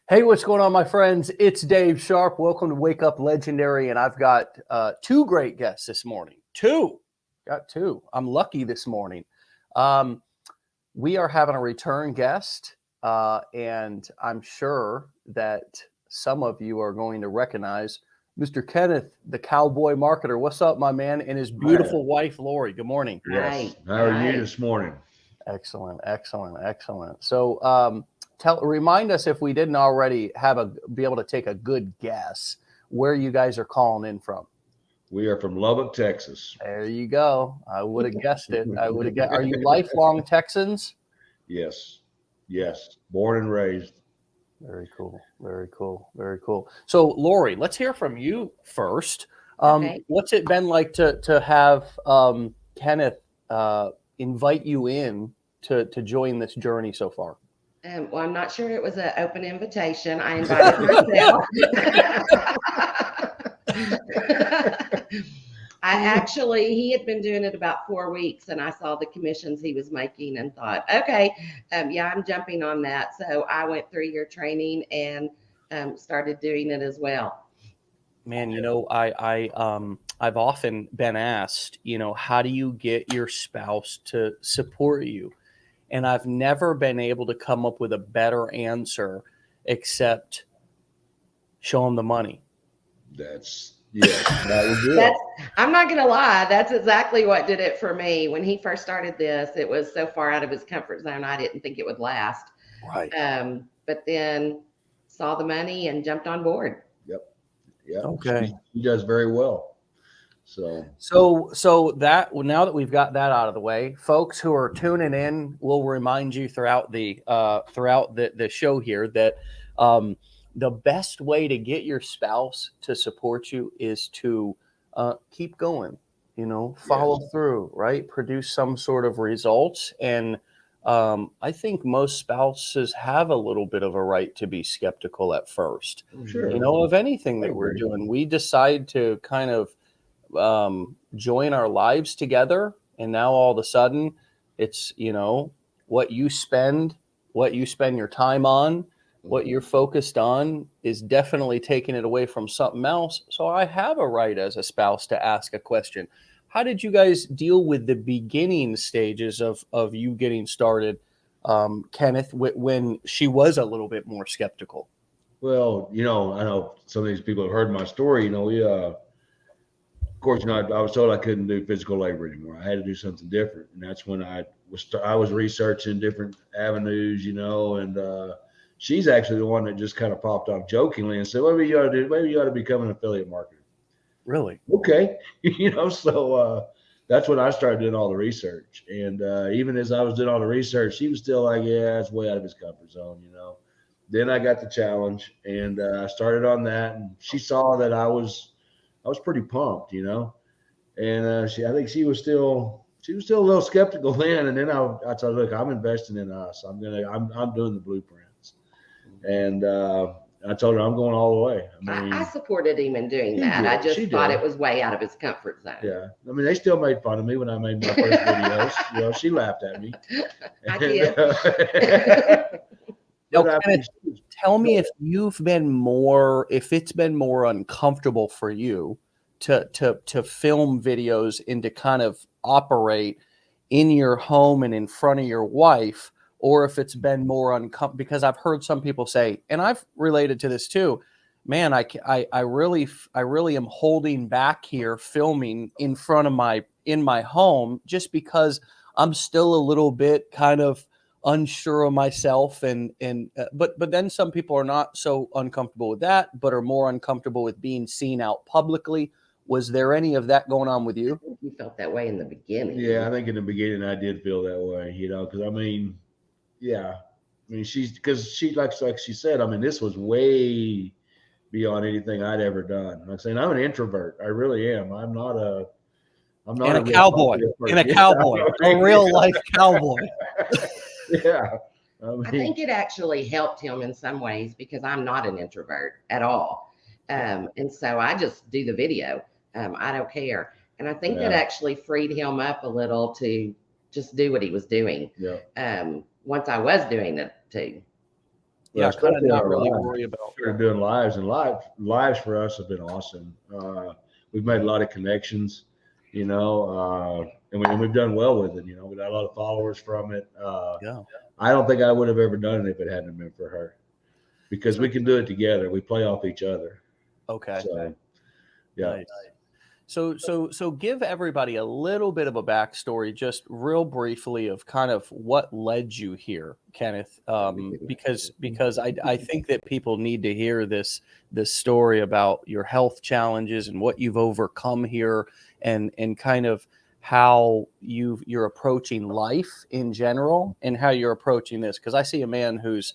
Hey, what's going on, my friends? It's Dave Sharpe. Welcome to Wake Up Legendary, and I've got two great guests this morning. Got two. I'm lucky this morning. We are having a return guest, and I'm sure that some of you are going to recognize Mr. Kenneth, the Cowboy marketer. What's up, my man? And his beautiful wife, Lori. Good morning. Yes. How are you this morning? Excellent. So, remind us, if we didn't already be able to take a good guess, where you guys are calling in from. We are from Lubbock, Texas. There you go. I would have guessed it. Are you lifelong Texans? Yes. Born and raised. Very cool. So, Lori, let's hear from you first. Okay. What's it been like to have Kenneth invite you in to join this journey so far? Well, I'm not sure it was an open invitation. I invited myself. He had been doing it about 4 weeks, and I saw the commissions he was making and thought, okay, I'm jumping on that. So I went through your training and started doing it as well. Man, I've often been asked, how do you get your spouse to support you? And I've never been able to come up with a better answer except show them the money. That was it. I'm not going to lie. That's exactly what did it for me. When he first started this, it was so far out of his comfort zone. I didn't think it would last. Right. But then saw the money and jumped on board. Yep. Yeah. Okay. He does very well. So that now that we've got that out of the way, folks who are tuning in, we'll remind you throughout the show here that the best way to get your spouse to support you is to keep going, follow through, right? Produce some sort of results. And I think most spouses have a little bit of a right to be skeptical at first, Sure. of anything that we're doing. We decide to kind of join our lives together, and now all of a sudden it's what you spend your time on, what you're focused on is definitely taking it away from something else. So I have a right as a spouse to ask a question. How did you guys deal with the beginning stages of you getting started, Kenneth, when she was a little bit more skeptical? Well, I know some of these people have heard my story. Of course, I was told I couldn't do physical labor anymore. I had to do something different, and that's when I was researching different avenues, and she's actually the one that just kind of popped off jokingly and said, maybe you ought to become an affiliate marketer. Really? Okay. So that's when I started doing all the research. And even as I was doing all the research, she was still like, yeah, it's way out of his comfort zone, Then I got the challenge, and I started on that, and she saw that I was pretty pumped, and I think she was still a little skeptical then. And then I told her, look, I'm investing in us. I'm doing the blueprints. And I told her I'm going all the way. I supported him in doing that. I just thought it was way out of his comfort zone. Yeah. They still made fun of me when I made my first videos. She laughed at me. I did. Tell me if it's been more uncomfortable for you to film videos and to kind of operate in your home and in front of your wife, or if it's been more uncomfortable, because I've heard some people say, and I've related to this too, man, I really am holding back here filming in my home just because I'm still a little bit kind of unsure of myself, but then some people are not so uncomfortable with that, but are more uncomfortable with being seen out publicly. Was there any of that going on with you? I think you felt that way in the beginning. Yeah, I think in the beginning I did feel that way, because she like she said, this was way beyond anything I'd ever done. I'm saying I'm an introvert. I really am. I'm not a cowboy, a real life cowboy. Yeah. I think it actually helped him in some ways because I'm not an introvert at all. And so I just do the video. I don't care. And I think that actually freed him up a little to just do what he was doing. Yeah. Once I was doing it too. Yeah, kind of especially in not our really lives. worry about. Started doing lives, and lives for us have been awesome. We've made a lot of connections, and we've done well with it. We got a lot of followers from it. Yeah. I don't think I would have ever done it if it hadn't been for her, because we can do it together. We play off each other. Okay. So, yeah. Nice. So give everybody a little bit of a backstory, just real briefly, of kind of what led you here, Kenneth. Because I think that people need to hear this story about your health challenges and what you've overcome here, and kind of how you're approaching life in general, and how you're approaching this. Because I see a man who's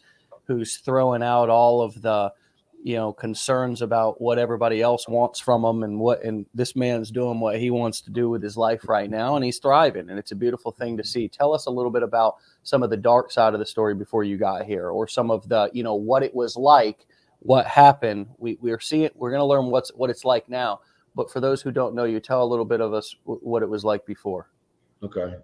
throwing out all of the concerns about what everybody else wants from him, and this man's doing what he wants to do with his life right now, and he's thriving, and it's a beautiful thing to see. Tell us a little bit about some of the dark side of the story before you got here, or some of the, what it was like, what happened. We're seeing, we're going to learn what it's like now, but for those who don't know you, tell a little bit of us what it was like before. Okay.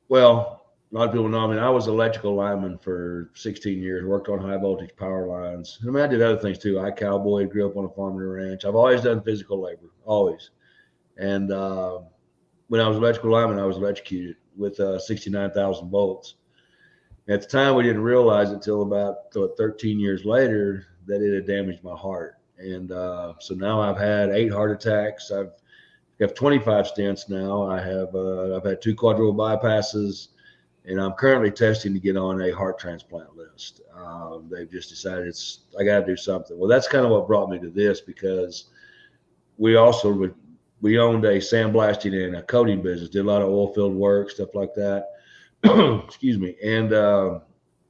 Well, a lot of people know. I mean, I was electrical lineman for 16 years, worked on high voltage power lines. I mean, I did other things too. I cowboy, grew up on a farm and a ranch. I've always done physical labor, always. And when I was electrical lineman, I was electrocuted with 69,000 volts. At the time, we didn't realize it till about 13 years later that it had damaged my heart. And so now I've had 8 heart attacks. I've got 25 stents now. I've had 2 quadruple bypasses. And I'm currently testing to get on a heart transplant list. They've just decided I got to do something. Well, that's kind of what brought me to this, because we owned a sandblasting and a coating business, did a lot of oil field work, stuff like that. Excuse me. And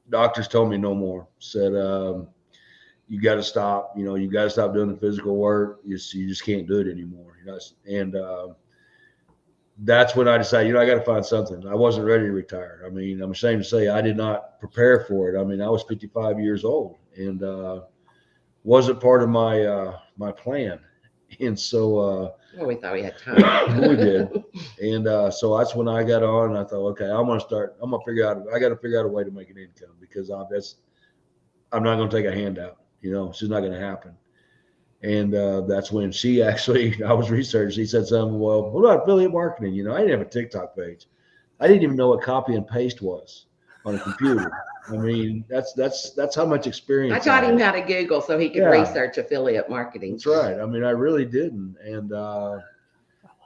doctors told me no more. Said, you got to stop. You got to stop doing the physical work. You just can't do it anymore. And that's when I decided, I got to find something. I wasn't ready to retire. I mean, I'm ashamed to say I did not prepare for it. I mean, I was 55 years old, and wasn't part of my plan. And so well, we thought we had time. we did. And so that's when I got on, and I thought, okay, I got to figure out a way to make an income, because I'm not going to take a handout. It's just not going to happen. And that's when I was researching. She said something, well, what about affiliate marketing? I didn't have a TikTok page. I didn't even know what copy and paste was on a computer. I mean, that's how much experience I taught him how to Google so he could research affiliate marketing. That's right. I mean, I really didn't. And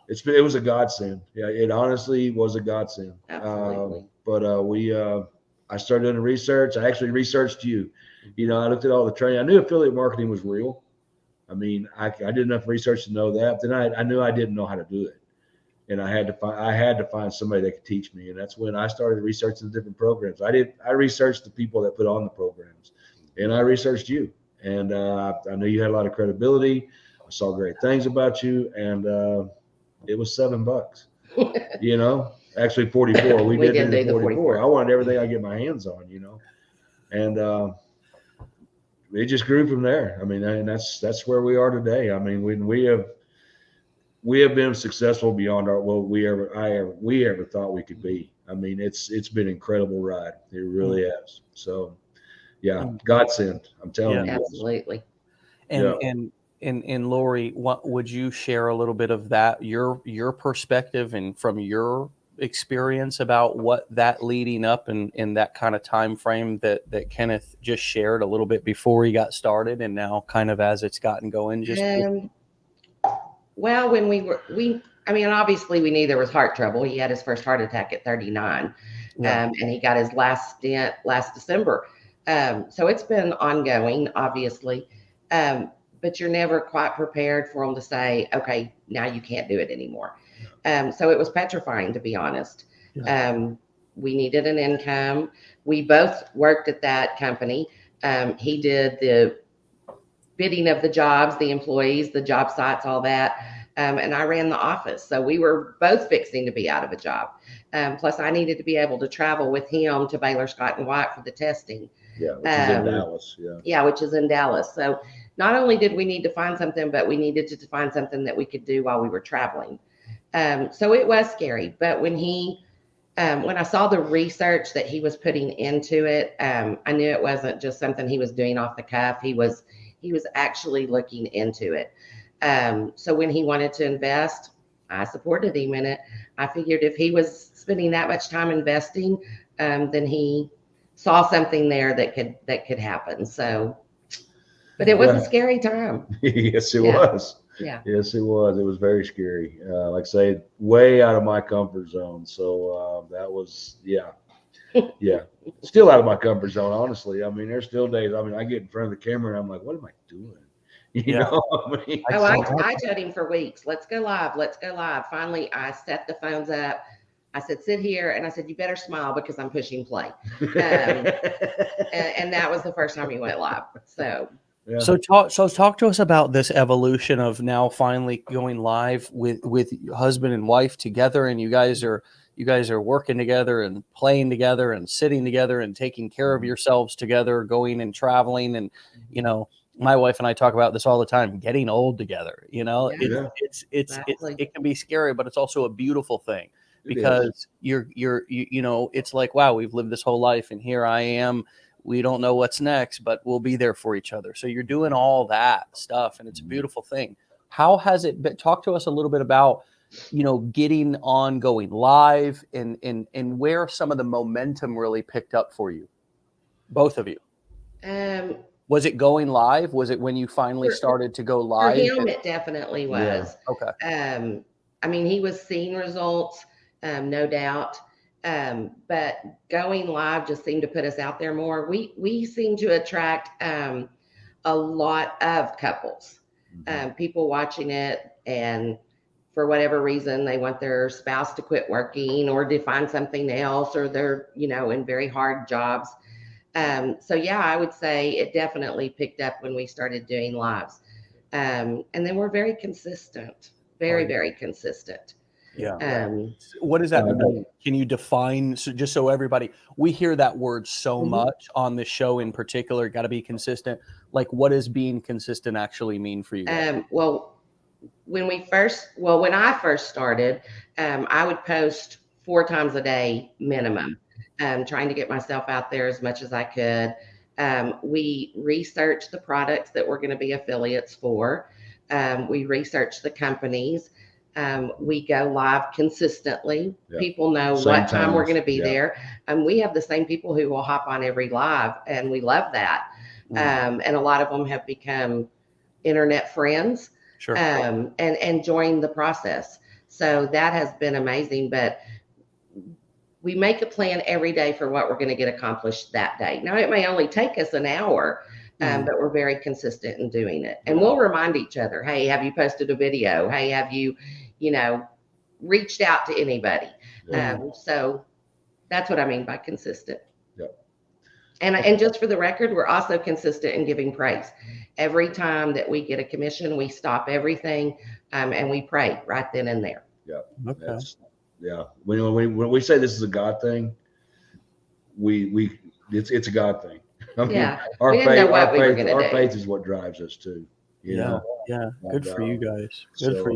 it was a godsend. Yeah, it honestly was a godsend. Absolutely. But I started doing the research. I actually researched you. I looked at all the training. I knew affiliate marketing was real. I mean, I did enough research to know that. Then I knew I didn't know how to do it, and I had to find somebody that could teach me. And that's when I started researching the different programs. I researched the people that put on the programs, and I researched you. And I knew you had a lot of credibility. I saw great things about you, and it was $7. Actually 44. We did do the 44. I wanted everything I get my hands on. And it just grew from there. I mean, and that's where we are today. I mean, we have been successful beyond what we ever thought we could be. I mean, it's been an incredible ride. It really has. So, yeah, godsend. I'm telling you. Absolutely. And Lori, what would you share a little bit of that, your perspective and from your experience about what that leading up and in that kind of time frame that Kenneth just shared a little bit before he got started, and now kind of as it's gotten going? Well, when obviously we knew there was heart trouble. He had his first heart attack at 39, and he got his last stent last December. So it's been ongoing, obviously, but you're never quite prepared for him to say, okay, now you can't do it anymore. So it was petrifying, to be honest. Yeah. We needed an income. We both worked at that company. He did the bidding of the jobs, the employees, the job sites, all that. And I ran the office. So we were both fixing to be out of a job. Plus I needed to be able to travel with him to Baylor, Scott & White for the testing. Yeah, which is in Dallas. Yeah, which is in Dallas. So not only did we need to find something, but we needed to find something that we could do while we were traveling. So it was scary. But when he when I saw the research that he was putting into it, I knew it wasn't just something he was doing off the cuff. He was actually looking into it. So when he wanted to invest, I supported him in it. I figured if he was spending that much time investing, then he saw something there that could happen. So, but it was a scary time. Yes, it was. Yeah. Yes, it was. It was very scary. Like I say, way out of my comfort zone. So that was, yeah. Still out of my comfort zone, honestly. I mean, there's still days. I mean, I get in front of the camera and I'm like, what am I doing? You know? I mean, I told him for weeks, let's go live. Let's go live. Finally, I set the phones up. I said, sit here. And I said, you better smile because I'm pushing play. And that was the first time he went live. So. Yeah. So talk to us about this evolution of now finally going live with husband and wife together, and you guys are working together and playing together and sitting together and taking care of yourselves together, going and traveling. And my wife and I talk about this all the time, getting old together. It can be scary, but it's also a beautiful thing, because it's like, wow, we've lived this whole life and here I am. We don't know what's next, but we'll be there for each other. So you're doing all that stuff, and it's a beautiful thing. How has it been? Talk to us a little bit about, getting on, going live, and where some of the momentum really picked up for you, both of you. Was it going live? Was it when you finally started to go live? For him, it definitely was. Yeah. Okay. I mean, he was seeing results, no doubt. But going live just seemed to put us out there more. We seem to attract a lot of couples, people watching it, and for whatever reason, they want their spouse to quit working or to find something else, or they're, in very hard jobs. So yeah, I would say it definitely picked up when we started doing lives. And then we're very consistent, very consistent. Yeah. What does that mean? Can you define, just so everybody, we hear that word so much on the show in particular, got to be consistent. Like, what does being consistent actually mean for you guys? Well, when I first started, I would post 4 times a day minimum, trying to get myself out there as much as I could. We researched the products that we're going to be affiliates for. We researched the companies. We go live consistently. Yeah. People know what time we're going to be there. We have the same people who will hop on every live, and we love that. And a lot of them have become internet friends. Sure. And enjoying the process. So that has been amazing. But we make a plan every day for what we're going to get accomplished that day. Now, it may only take us an hour, but we're very consistent in doing it. And we'll remind each other, hey, have you posted a video? Hey, have you, reached out to anybody? So that's what I mean by consistent. Yep. And just for the record, we're also consistent in giving praise. Every time that we get a commission, we stop everything, and we pray right then and there. Yeah. Okay. When we say this is a God thing, it's a God thing. I mean, our faith is what drives us too. You know? Yeah. Good for you guys. Good for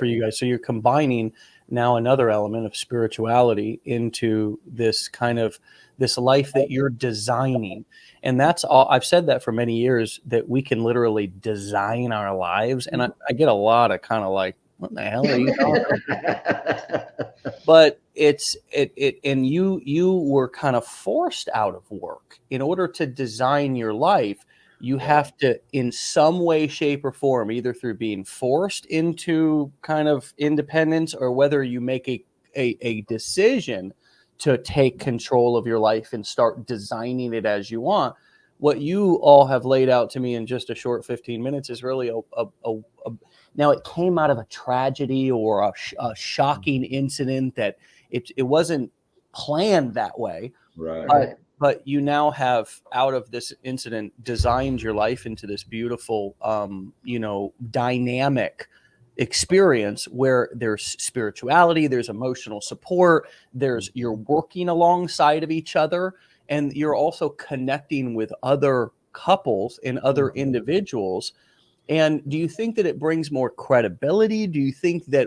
you guys. So you're combining now another element of spirituality into this kind of this life that you're designing. And that's all. I've said that for many years, that we can literally design our lives. And I get a lot of kind of like, what the hell are you talking about? But and you were kind of forced out of work in order to design your life. You have to, in some way, shape, or form, either through being forced into kind of independence, or whether you make a decision to take control of your life and start designing it as you want. What you all have laid out to me in just a short 15 minutes is really now it came out of a tragedy or a shocking incident that it wasn't planned that way. Right. But you now have, out of this incident, designed your life into this beautiful, dynamic experience where there's spirituality, there's emotional support, you're working alongside of each other, and you're also connecting with other couples and other individuals. And do you think that it brings more credibility?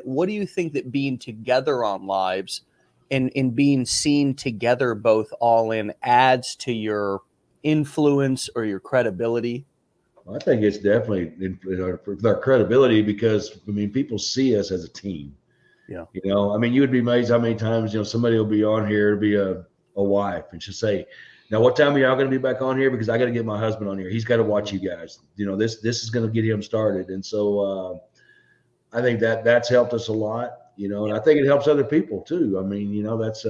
What do you think that being together on lives in being seen together, both all in, adds to your influence or your credibility? I think it's definitely for their credibility because I mean people see us as a team. Yeah. You know, I mean you would be amazed how many times somebody will be on here to be a wife and she'll say, "Now what time are y'all going to be back on here? Because I got to get my husband on here. He's got to watch you guys. This is going to get him started." And so I think that's helped us a lot. And I think it helps other people too. I mean, that's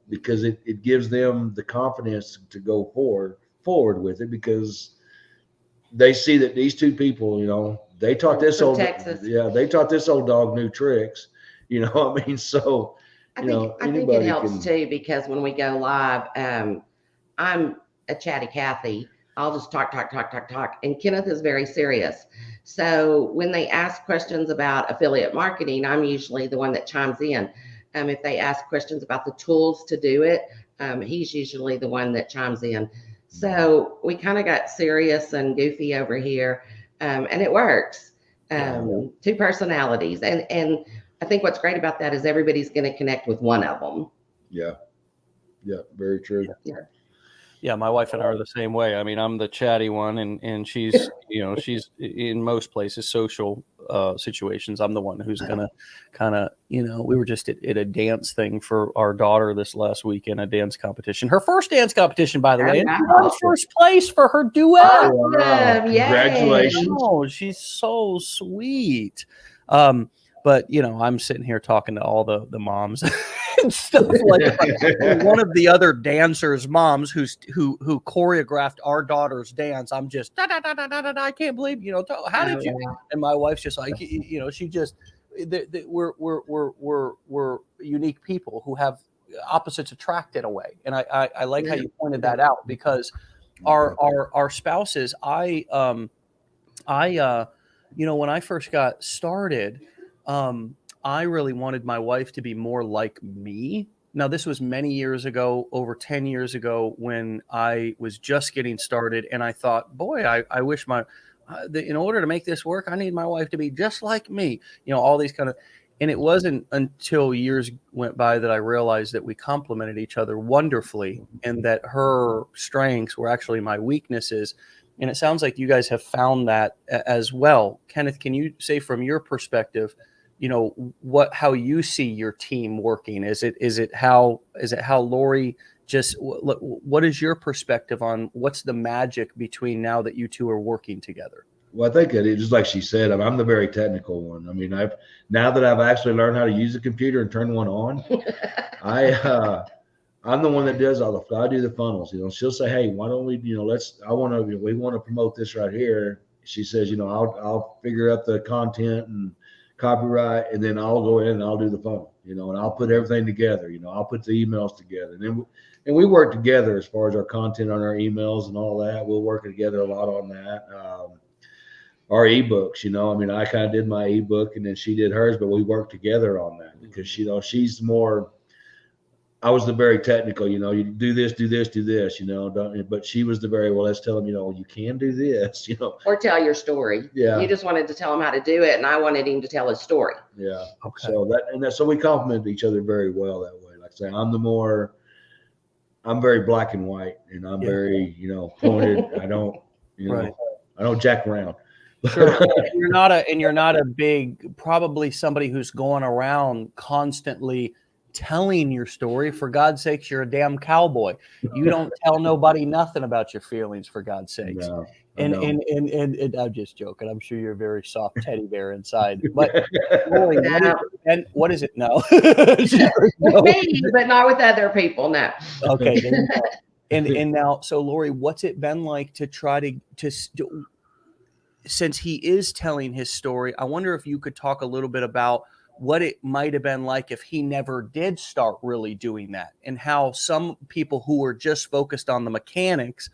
because it gives them the confidence to go forward with it because they see that these two people, they taught this old Texas. they taught this old dog new tricks. I mean, so I think it helps too because when we go live, I'm a chatty Cathy. I'll just talk, and Kenneth is very serious. So when they ask questions about affiliate marketing, I'm usually the one that chimes in. If they ask questions about the tools to do it, he's usually the one that chimes in. So we kind of got serious and goofy over here, and it works. Two personalities, and I think what's great about that is everybody's going to connect with one of them. Yeah, very true. Yeah, my wife and I are the same way. I mean, I'm the chatty one, and she's, she's in most places, social situations. I'm the one who's gonna kind of, we were just at a dance thing for our daughter this last weekend, a dance competition. Her first dance competition, by the way, and she won first place for her duet. Awesome. Congratulations! Oh, she's so sweet. But I'm sitting here talking to all the moms and stuff like one of the other dancers' moms who choreographed our daughter's dance. I'm just I can't believe how did you? And my wife's just like she just we're unique people who have opposites attract in a way, and I like how you pointed that out because our spouses. When I first got started. I really wanted my wife to be more like me. Now, this was many years ago, over 10 years ago, when I was just getting started. And I thought, boy, I wish in order to make this work, I need my wife to be just like me, all these kind of, and it wasn't until years went by that I realized that we complemented each other wonderfully and that her strengths were actually my weaknesses. And it sounds like you guys have found that as well. Kenneth, can you say from your perspective, how you see your team working? Is it how Lori just, what is your perspective on what's the magic between now that you two are working together? Well, I think it just like she said, I'm the very technical one. I mean, now that I've actually learned how to use a computer and turn one on, I'm the one that does I do the funnels. She'll say, "Hey, why don't we, we want to promote this right here." She says, I'll figure out the content and copyright, and then I'll go in and I'll do the funnel, and I'll put everything together. I'll put the emails together, and we work together as far as our content on our emails and all that. We'll work together a lot on that. Our ebooks, I mean, I kind of did my ebook and then she did hers, but we worked together on that because she's more. I was the very technical, you do this, but she was the very, well, let's tell them, you can do this, Or tell your story. Yeah. You just wanted to tell him how to do it. And I wanted him to tell his story. Yeah. Okay. So we complement each other very well that way. Like I say, I'm very black and white and I'm very, pointed. I don't, I don't jack around. Sure. And you're not a big, probably somebody who's going around constantly telling your story. For God's sakes, you're a damn cowboy. You don't tell nobody nothing about your feelings, for God's sakes. No, and I'm just joking. I'm sure you're a very soft teddy bear inside. But Lori, what is it? No. With me, but not with other people. No. Okay. And now, so Lori, what's it been like to try to since he is telling his story, I wonder if you could talk a little bit about what it might have been like if he never did start really doing that, and how some people who are just focused on the mechanics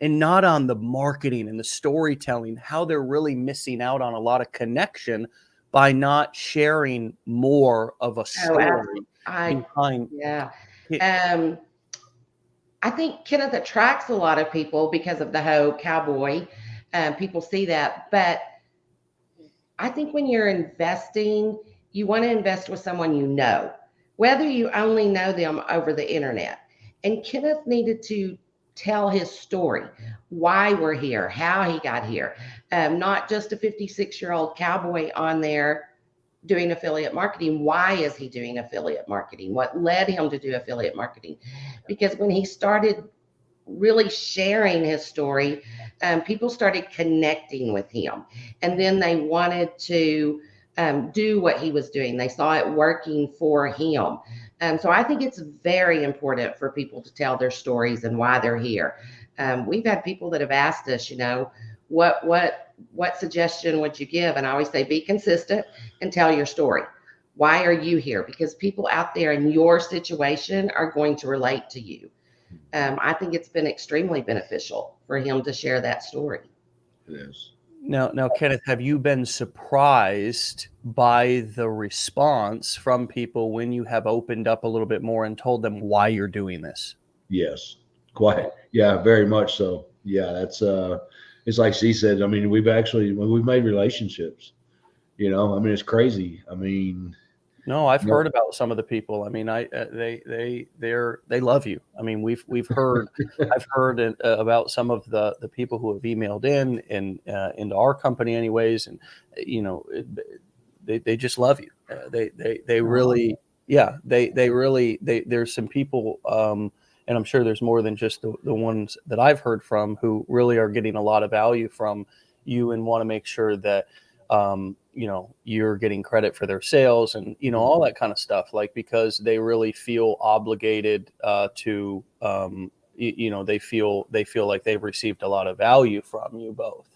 and not on the marketing and the storytelling, how they're really missing out on a lot of connection by not sharing more of a story behind. Yeah. I think Kenneth attracts a lot of people because of the whole cowboy. People see that, but I think when you're investing, you want to invest with someone whether you only know them over the internet. And Kenneth needed to tell his story, why we're here, how he got here. Not just a 56-year-old cowboy on there doing affiliate marketing. Why is he doing affiliate marketing? What led him to do affiliate marketing? Because when he started really sharing his story, people started connecting with him, and then they wanted to do what he was doing. They saw it working for him. So I think it's very important for people to tell their stories and why they're here. We've had people that have asked us, what suggestion would you give? And I always say, be consistent and tell your story. Why are you here? Because people out there in your situation are going to relate to you. I think it's been extremely beneficial for him to share that story. It is. Now, Kenneth, have you been surprised by the response from people when you have opened up a little bit more and told them why you're doing this? Yes, quite. Yeah, very much so. Yeah, that's it's like she said. I mean, we've made relationships. It's crazy. No, I've heard about some of the people. I mean, they love you. I mean, we've heard I've heard about some of the people who have emailed in and into our company, anyways, and they just love you. They really, yeah, they really there's some people, and I'm sure there's more than just the ones that I've heard from who really are getting a lot of value from you and want to make sure that you're getting credit for their sales and, all that kind of stuff, because they really feel obligated to, they feel like they've received a lot of value from you both.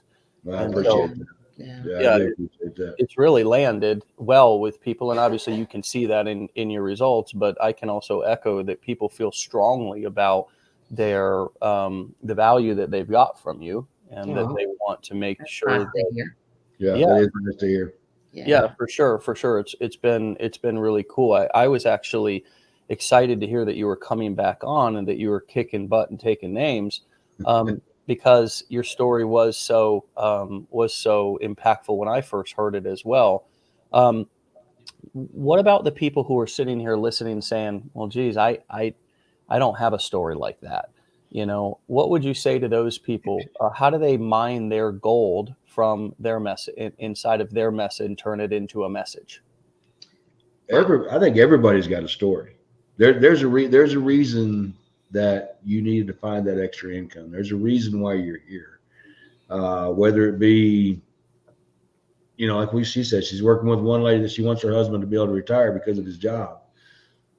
I appreciate that. Yeah, I do appreciate that. It's really landed well with people. And obviously you can see that in your results, but I can also echo that people feel strongly about their, the value that they've got from you and that they want to make sure nice to that, hear. Yeah, it is nice to hear. Yeah, for sure. It's been really cool. I was actually excited to hear that you were coming back on and that you were kicking butt and taking names, because your story was so impactful when I first heard it as well. What about the people who are sitting here listening, saying, "Well, geez, I don't have a story like that." What would you say to those people? How do they mine their gold from their mess inside of their mess and turn it into a message? I think everybody's got a story. There's a reason that you needed to find that extra income. There's a reason why you're here. Whether it be, like she said, she's working with one lady that she wants her husband to be able to retire because of his job.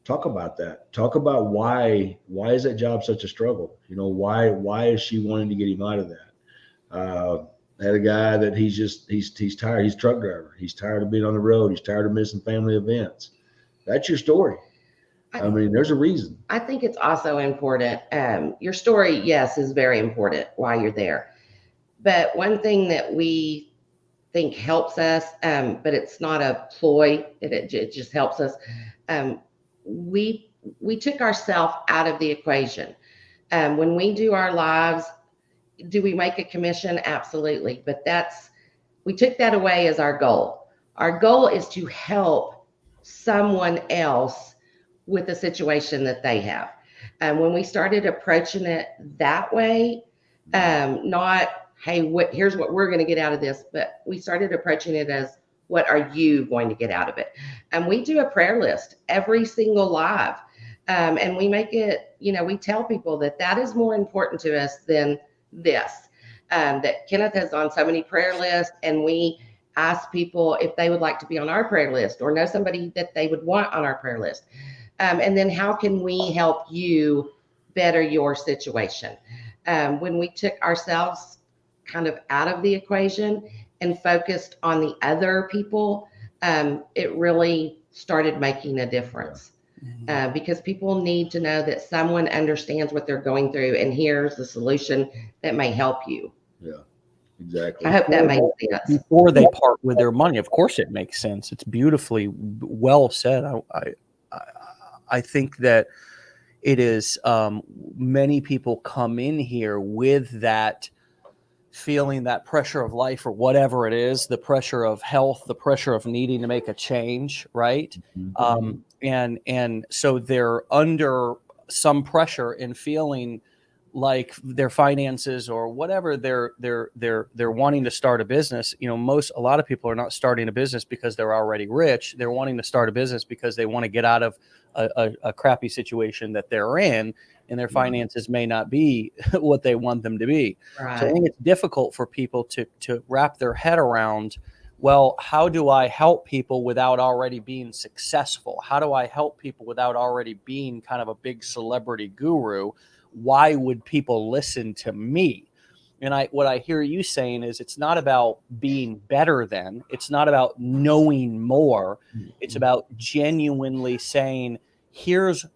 Talk about that. Talk about why is that job such a struggle? Why is she wanting to get him out of that? I had a guy that he's tired. He's a truck driver. He's tired of being on the road. He's tired of missing family events. That's your story. There's a reason. I think it's also important. Your story, yes, is very important why you're there. But one thing that we think helps us, but it's not a ploy, it just helps us. We took ourselves out of the equation. When we do our lives, do we make a commission? Absolutely. But we took that away as our goal. Our goal is to help someone else with a situation that they have. And when we started approaching it that way, not, hey, here's what we're going to get out of this, but we started approaching it as, what are you going to get out of it? And we do a prayer list every single live. And we make it, we tell people that is more important to us than this. That Kenneth has on so many prayer lists, and we ask people if they would like to be on our prayer list or know somebody that they would want on our prayer list. And then how can we help you better your situation? When we took ourselves kind of out of the equation and focused on the other people, it really started making a difference. Because people need to know that someone understands what they're going through, and here's the solution that may help you. Yeah, exactly. I hope that makes sense. Before they part with their money, of course it makes sense. It's beautifully well said. I think that it is, many people come in here with that feeling, that pressure of life or whatever it is, the pressure of health, the pressure of needing to make a change, right? Mm-hmm. and so they're under some pressure and feeling like their finances or whatever they're wanting to start a business. You know, a lot of people are not starting a business because they're already rich. They're wanting to start a business because they want to get out of a crappy situation that they're in, and their finances may not be what they want them to be. Right. So I think it's difficult for people to wrap their head around, well, how do I help people without already being successful? How do I help people without already being kind of a big celebrity guru? Why would people listen to me? And what I hear you saying is it's not about being better than, it's not about knowing more. It's about genuinely saying, here's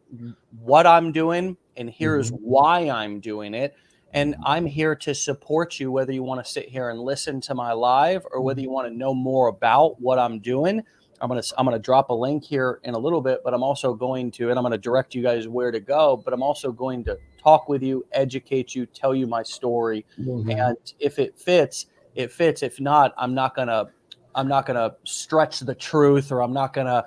what I'm doing and here's why I'm doing it. And I'm here to support you, whether you want to sit here and listen to my live or whether you want to know more about what I'm doing. I'm gonna drop a link here in a little bit, but I'm also going to, and I'm gonna direct you guys where to go, but I'm also going to talk with you, educate you, tell you my story. And if it fits, it fits. If not, I'm not gonna stretch the truth, or I'm not gonna,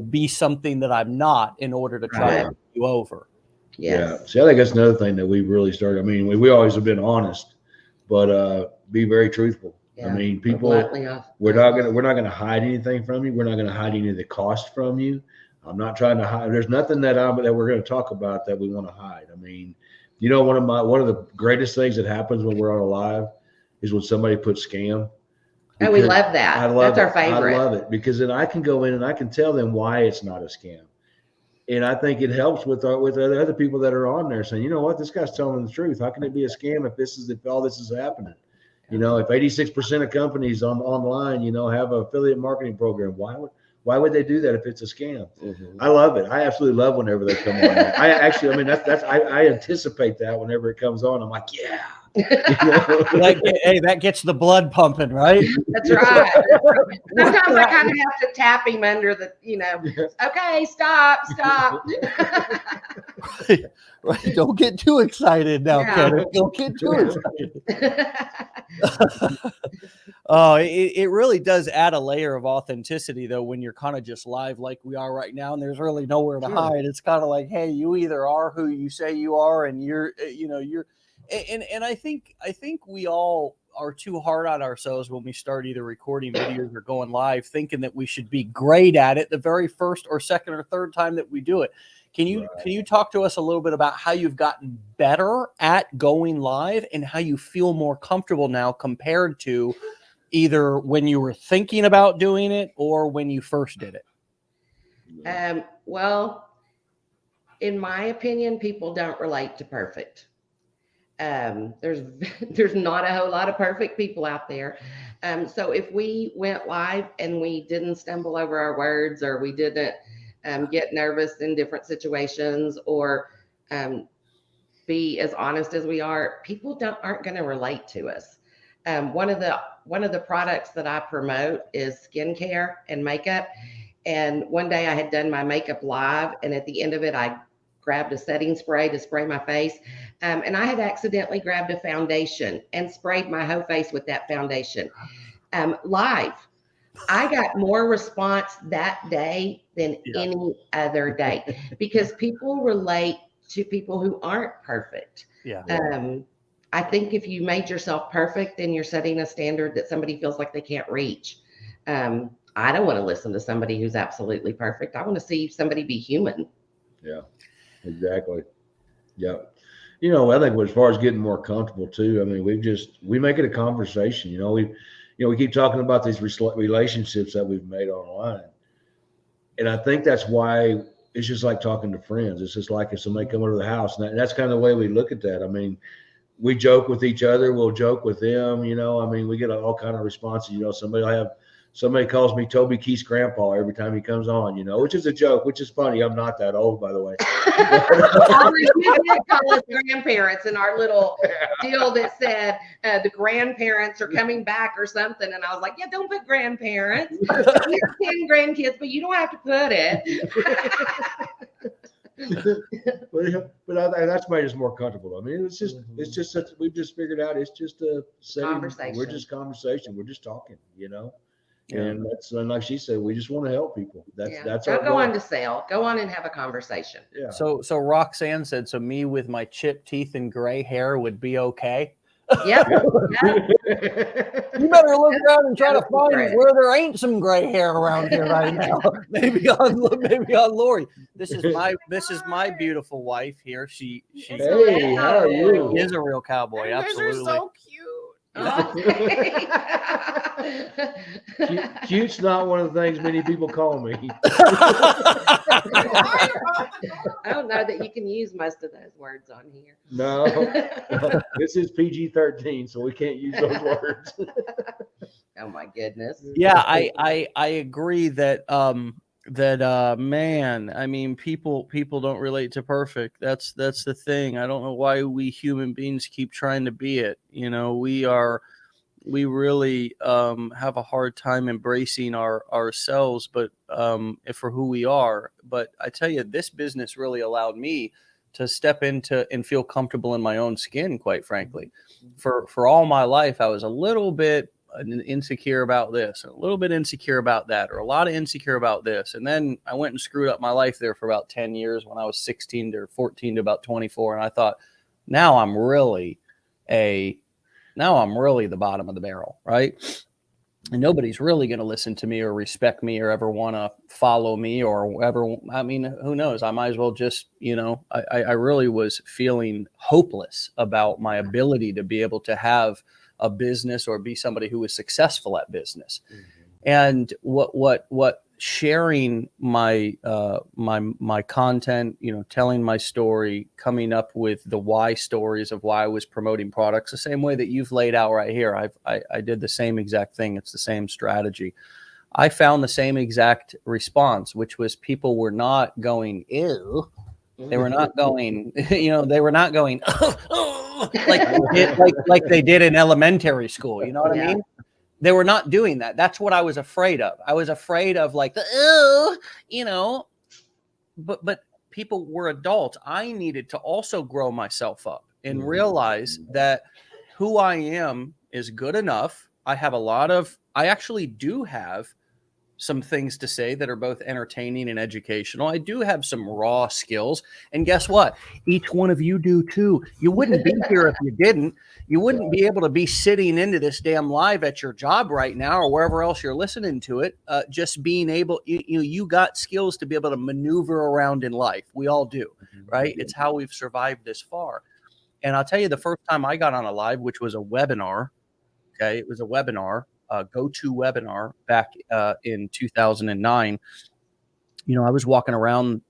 be something that I'm not in order to try to get you over. Yes. Yeah. See, I think that's another thing that we really started. I mean, we always have been honest, but be very truthful. Yeah. I mean, people, we're not gonna hide anything from you. We're not gonna hide any of the cost from you. I'm not trying to hide. There's nothing that we're going to talk about that we want to hide. I mean, one of the greatest things that happens when we're on a live is when somebody puts scam. And we love that. That's our favorite. I love it because then I can go in and I can tell them why it's not a scam. And I think it helps with the other people that are on there saying, you know what, this guy's telling the truth. How can it be a scam if all this is happening? You know, if 86% of companies online, have an affiliate marketing program, why would they do that if it's a scam? I love it. I absolutely love whenever they come on. I anticipate that whenever it comes on. I'm like, yeah. Hey, that gets the blood pumping, right? That's right. Sometimes I kind of have to tap him under the, okay, stop. Right. Don't get too excited now, Kenneth. Don't get too excited. Oh, it really does add a layer of authenticity, though, when you're kind of just live like we are right now, and there's really nowhere to hide. It's kind of like, hey, you either are who you say you are, and you're. And I think we all are too hard on ourselves when we start either recording videos or going live, thinking that we should be great at it the very first or second or third time that we do it. Can you talk to us a little bit about how you've gotten better at going live and how you feel more comfortable now compared to either when you were thinking about doing it or when you first did it? Well, in my opinion, people don't relate to perfect. There's not a whole lot of perfect people out there. So if we went live and we didn't stumble over our words, or we didn't get nervous in different situations, or be as honest as we are, people aren't going to relate to us. One of the products that I promote is skincare and makeup. And one day I had done my makeup live, and at the end of it, I grabbed a setting spray to spray my face. And I had accidentally grabbed a foundation and sprayed my whole face with that foundation. Live. I got more response that day than any other day because people relate to people who aren't perfect. Yeah. I think if you made yourself perfect, then you're setting a standard that somebody feels like they can't reach. I don't want to listen to somebody who's absolutely perfect. I want to see somebody be human. Yeah, exactly. Yeah. I think as far as getting more comfortable too, I mean, we make it a conversation. We keep talking about these relationships that we've made online. And I think that's why it's just like talking to friends. It's just like if somebody come over to the house, and that's kind of the way we look at that. I mean, we joke with each other. We'll joke with them. We get all kind of responses. Somebody calls me Toby Keith's grandpa every time he comes on, which is a joke, which is funny. I'm not that old, by the way. We call us grandparents in our little deal that said the grandparents are coming back or something. And I was like, yeah, don't put grandparents. You're 10 grandkids, but you don't have to put it. but that's made us more comfortable. I mean, it's just we've just figured out it's just a setting. Conversation. We're just conversation. We're just talking, And that's like she said, we just want to help people. That's Don't our go goal. on to sell. Go on and have a conversation. Yeah. So Roxanne said, so me with my chipped teeth and gray hair would be okay. Yep. You better look around and try to find where there ain't some gray hair around here right now. maybe on Lori. This is my beautiful wife here. She Hey, how are you? is a real cowboy. You guys Absolutely. are so cute. Cute's not one of the things many people call me. I don't know that you can use most of those words on here. No, this is PG-13, so we can't use those words. Oh my goodness. Yeah, I agree that man, I mean, people don't relate to perfect. That's the thing. I don't know why we human beings keep trying to be it. You know, we really have a hard time embracing ourselves, but for who we are. But I tell you, this business really allowed me to step into and feel comfortable in my own skin, quite frankly. For all my life, I was a little bit insecure about this, a little bit insecure about that, or a lot of insecure about this. And then I went and screwed up my life there for about 10 years when I was 16 to 14 to about 24. And I thought, now I'm really the bottom of the barrel, right? And nobody's really going to listen to me or respect me or ever want to follow me or ever. I mean, who knows? I might as well just, I really was feeling hopeless about my ability to be able to have a business or be somebody who was successful at business. Mm-hmm. And what sharing my my content, telling my story, coming up with the why stories of why I was promoting products, the same way that you've laid out right here. I did the same exact thing. It's the same strategy. I found the same exact response, which was people were not going, ew. They were not going, they were not going, like they did in elementary school. You know what I mean? They were not doing that. That's what I was afraid of. I was afraid of but people were adults. I needed to also grow myself up and realize that who I am is good enough. I actually do have some things to say that are both entertaining and educational. I do have some raw skills. And guess what? Each one of you do too. You wouldn't be here if you didn't. You wouldn't be able to be sitting into this damn live at your job right now or wherever else you're listening to it. Just being able, you got skills to be able to maneuver around in life. We all do, right? It's how we've survived this far. And I'll tell you, the first time I got on a live, which was a webinar, okay, it was a webinar. Go-to webinar back in 2009. I was walking around,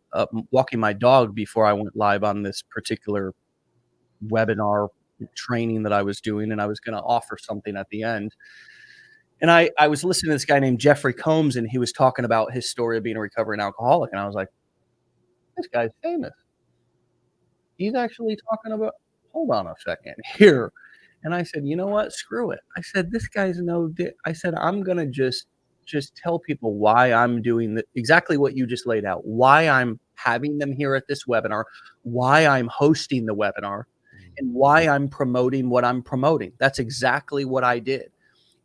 walking my dog before I went live on this particular webinar training that I was doing, and I was going to offer something at the end. And I was listening to this guy named Jeffrey Combs, and he was talking about his story of being a recovering alcoholic. And I was like, this guy's famous. He's actually talking about, hold on a second here. And I said, you know what? Screw it. I said, this guy's I said, I'm going to just tell people why I'm doing exactly what you just laid out, why I'm having them here at this webinar, why I'm hosting the webinar, and why I'm promoting what I'm promoting. That's exactly what I did.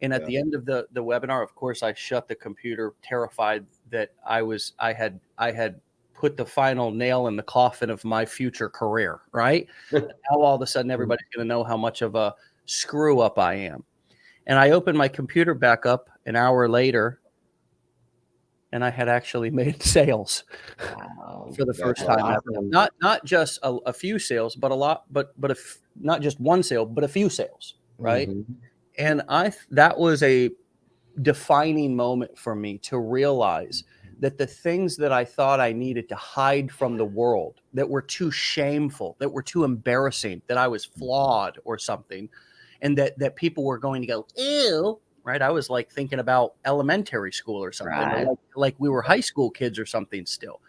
And at the end of the webinar, of course, I shut the computer, terrified that I had put the final nail in the coffin of my future career, right? Now all of a sudden everybody's going to know how much of a screw up I am. And I opened my computer back up an hour later, and I had actually made sales for the first time ever. Not just a few sales, but a lot, but not just one sale, but a few sales, right? Mm-hmm. And that was a defining moment for me to realize that the things that I thought I needed to hide from the world, that were too shameful, that were too embarrassing, that I was flawed or something, and that people were going to go, ew, right? I was like thinking about elementary school or something, right. Or like we were high school kids or something still.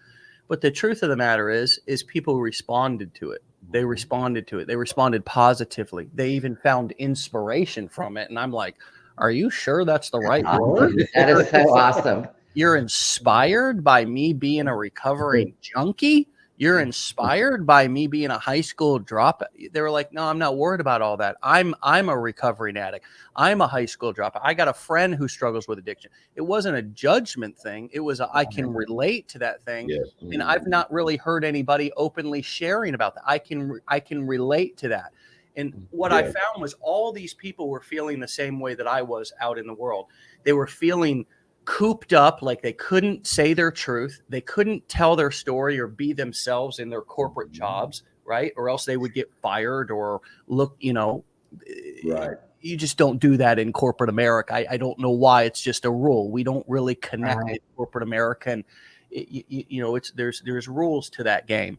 But the truth of the matter is people responded to it. They responded to it. They responded positively. They even found inspiration from it. And I'm like, are you sure that's the right word? That is so awesome. You're inspired by me being a recovering junkie. You're inspired by me being a high school dropout. They were like, no, I'm not worried about all that. I'm a recovering addict. I'm a high school dropout. I got a friend who struggles with addiction. It wasn't a judgment thing. It was I can relate to that thing. Yes. And I've not really heard anybody openly sharing about that. I can relate to that. And what I found was all these people were feeling the same way that I was out in the world. They were feeling cooped up, like they couldn't say their truth. They couldn't tell their story or be themselves in their corporate jobs, right? Or else they would get fired or look, Right. You just don't do that in corporate America. I don't know why. It's just a rule. We don't really connect in corporate America. And, there's rules to that game.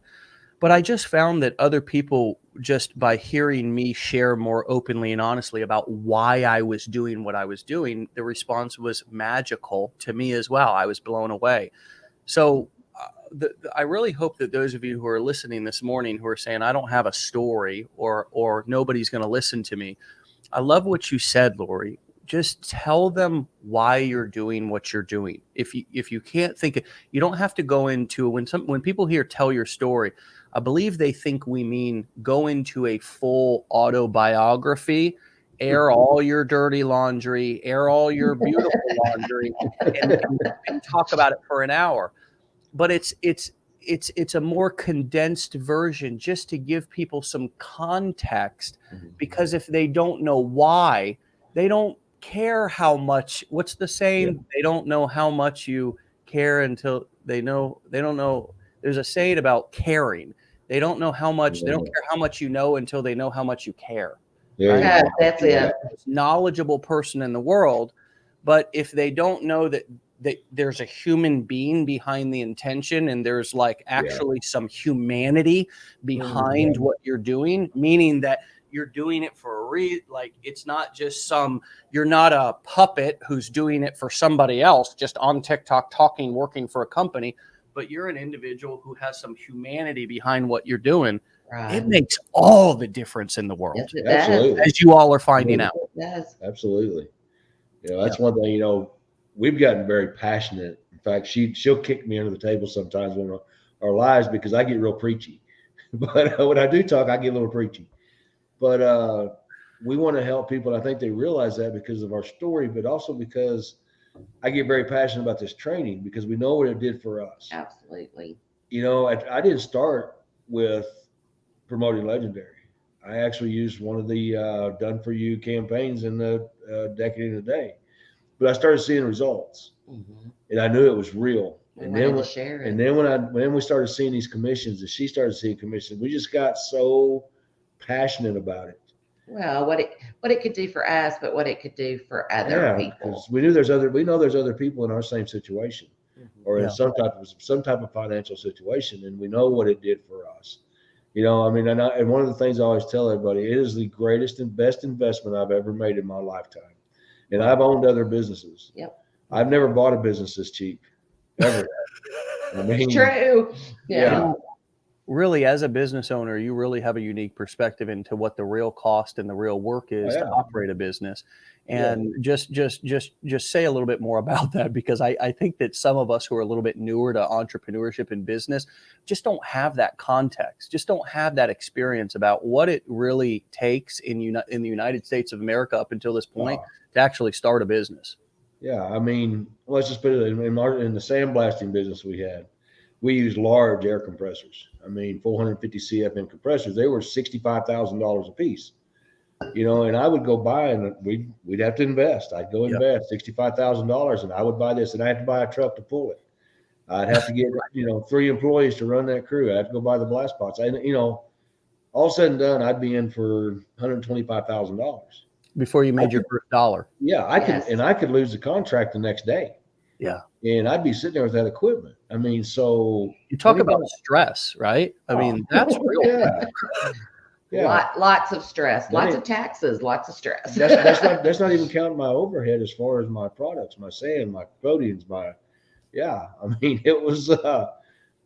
But I just found that other people, just by hearing me share more openly and honestly about why I was doing what I was doing, the response was magical to me as well. I was blown away. So I really hope that those of you who are listening this morning who are saying, I don't have a story or nobody's going to listen to me. I love what you said, Lori. Just tell them why you're doing what you're doing. If you can't think, you don't have to go into when people hear tell your story, I believe they think we mean go into a full autobiography, air all your dirty laundry, air all your beautiful laundry, and talk about it for an hour. But it's a more condensed version just to give people some context, because if they don't know why, they don't care how much. What's the saying? Yeah. They don't know how much you care until they don't know. There's a saying about caring. They don't know how much. They don't care how much you know until they know how much you care. Right? Yeah, that's it. Most knowledgeable person in the world, but if they don't know that there's a human being behind the intention and there's like actually some humanity behind what you're doing, meaning that you're doing it for a reason. Like it's not just you're not a puppet who's doing it for somebody else, just on TikTok talking, working for a company, but you're an individual who has some humanity behind what you're doing. Right. It makes all the difference in the world. Yes, it Absolutely. does. As you all are finding out. It does. Absolutely. That's one thing, we've gotten very passionate. In fact, she'll kick me under the table sometimes when our lives, because I get real preachy. But when I do talk, I get a little preachy. But we want to help people. And I think they realize that because of our story, but also because I get very passionate about this training because we know what it did for us. Absolutely. I didn't start with promoting Legendary. I actually used one of the Done For You campaigns in the Decade in a Day. But I started seeing results, and I knew it was real. And then when we started seeing these commissions, and she started seeing commissions, we just got so passionate about it. Well, what it could do for us, but what it could do for other people. Because we know there's other people in our same situation, or in some type of financial situation, and we know what it did for us. And one of the things I always tell everybody, it is the greatest and best investment I've ever made in my lifetime. And I've owned other businesses. Yep. I've never bought a business this cheap, ever. It's true. Yeah. Really, as a business owner, you really have a unique perspective into what the real cost and the real work is to operate a business. And just say a little bit more about that, because I think that some of us who are a little bit newer to entrepreneurship and business just don't have that context, just don't have that experience about what it really takes in the United States of America up until this point to actually start a business. Yeah, let's just put it in the sandblasting business we used large air compressors. 450 CFM compressors. They were $65,000 a piece. And I would go buy, and we'd have to invest. I'd go invest $65,000, and I would buy this, and I had to buy a truck to pull it. I'd have to get 3 employees to run that crew. I have to go buy the blast pots. All said and done, I'd be in for $125,000 before you made your first dollar. Yeah, I could lose the contract the next day. Yeah, and I'd be sitting there with that equipment. So you talk about stress, right? That's real. Yeah. Lots of stress, lots of taxes, lots of stress. That's not even counting my overhead as far as my products, my sand, my coatings, it was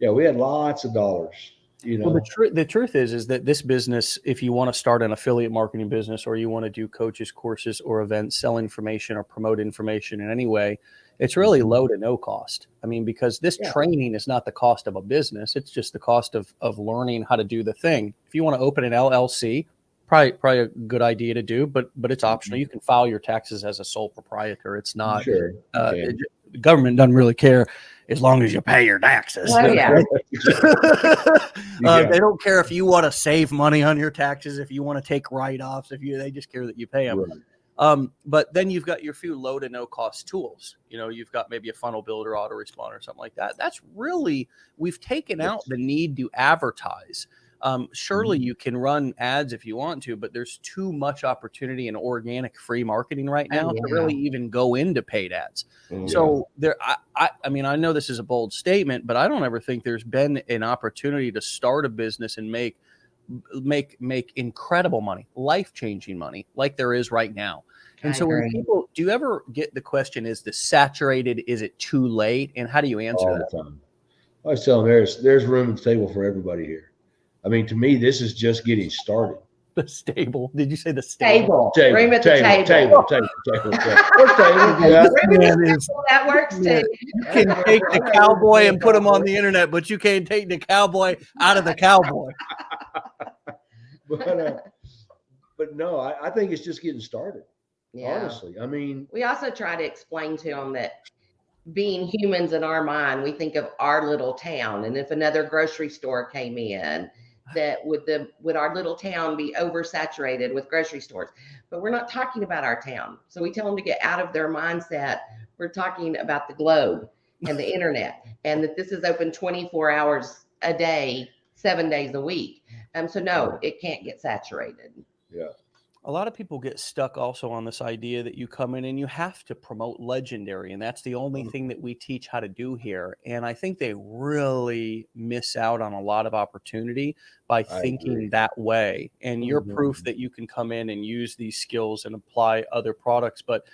we had lots of dollars. Well, the truth is that this business, if you want to start an affiliate marketing business, or you want to do coaches, courses, or events, sell information or promote information in any way, It's really low to no cost. I mean, because this Yeah. training is not the cost of a business. It's just the cost of learning how to do the thing. If you want to open an LLC, probably a good idea to do, but it's optional. You can file your taxes as a sole proprietor. It's not, Sure. Okay. the government doesn't really care as long as you pay your taxes. Oh, yeah. Yeah. They don't care if you want to save money on your taxes, if you want to take write-offs, they just care that you pay them. Right. But then you've got your few low to no cost tools. You've got maybe a funnel builder, autoresponder, or something like that. That's really, we've taken out the need to advertise. Surely you can run ads if you want to, but there's too much opportunity in organic free marketing right now to really even go into paid ads. So I mean, I know this is a bold statement, but I don't ever think there's been an opportunity to start a business and make incredible money, life-changing money like there is right now. And so when people, do you ever get the question, is this saturated? Is it too late? And how do you answer that? All the time. I was telling them there's room at the table for everybody here. I mean, to me, this is just getting started. The stable. Did you say the stable? Room at the table. Table. That works too. You can take the cowboy and put him on the internet, but you can't take the cowboy out of the cowboy. But no, I think it's just getting started. Yeah. Honestly, I mean, we also try to explain to them that being humans in our mind, we think of our little town, and if another grocery store came in, that would our little town be oversaturated with grocery stores? But we're not talking about our town. So we tell them to get out of their mindset. We're talking about the globe and the internet, and that this is open 24 hours a day, 7 days a week. So no, it can't get saturated. Yeah. A lot of people get stuck also on this idea that you come in and you have to promote legendary, and that's the only thing that we teach how to do here. And I think they really miss out on a lot of opportunity by thinking that way. And you're proof that you can come in and use these skills and apply other products. But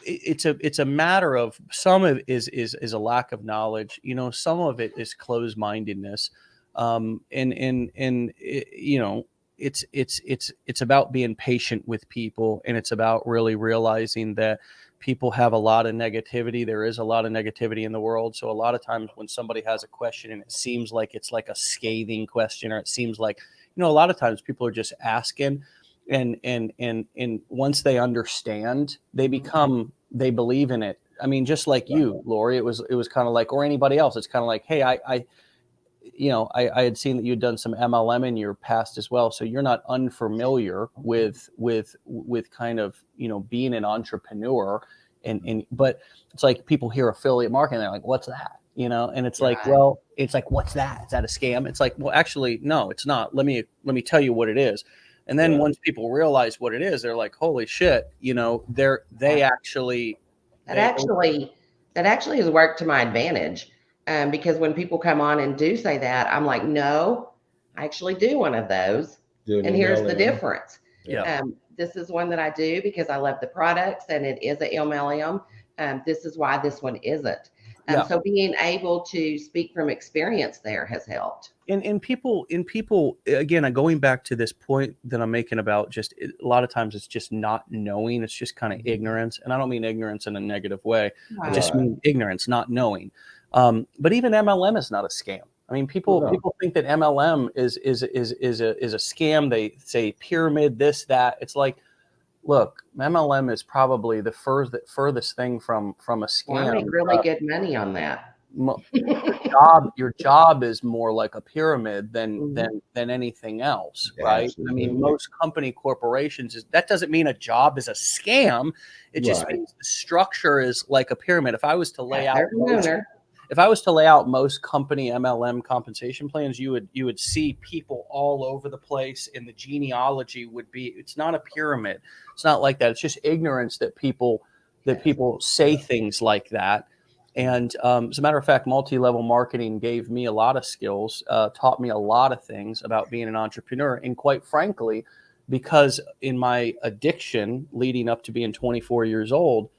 it's a matter of, some of it is a lack of knowledge. Some of it is closed-mindedness. It's about being patient with people, and it's about really realizing that people have a lot of negativity. There is a lot of negativity in the world. So a lot of times when somebody has a question and it seems like it's like a scathing question, or it seems like, a lot of times people are just asking, and once they understand, they believe in it. I mean, just like you, Lori, it was kind of like, or anybody else, it's kind of like, hey, I had seen that you'd done some MLM in your past as well. So you're not unfamiliar with kind of, being an entrepreneur, but it's like people hear affiliate marketing, they're like, what's that? And it's like, well, it's like, what's that? Is that a scam? It's like, well, actually, no, it's not. Let me tell you what it is. And then once people realize what it is, they're like, holy shit, that actually has worked to my advantage. Because when people come on and do say that, I'm like, no, I actually do one of those. And here's the difference. Yeah. This is one that I do because I love the products, and it is a MLM. This is why this one isn't. So being able to speak from experience there has helped. And people, again, going back to this point that I'm making about just a lot of times it's just not knowing. It's just kind of ignorance. And I don't mean ignorance in a negative way. I just mean ignorance, not knowing. But even MLM is not a scam. I mean, people think that MLM is a scam. They say pyramid, this, that. It's like, look, MLM is probably the furthest thing from a scam. Well, I make really good money on that. Your job is more like a pyramid than anything else, right? Absolutely. I mean, most corporations, that doesn't mean a job is a scam. It just means the structure is like a pyramid. If I was to lay out most company MLM compensation plans, you would see people all over the place, and the genealogy would be, it's not a pyramid. It's not like that. It's just ignorance that people say things like that. And as a matter of fact, multi-level marketing gave me a lot of skills, taught me a lot of things about being an entrepreneur. And quite frankly, because in my addiction leading up to being 24 years old,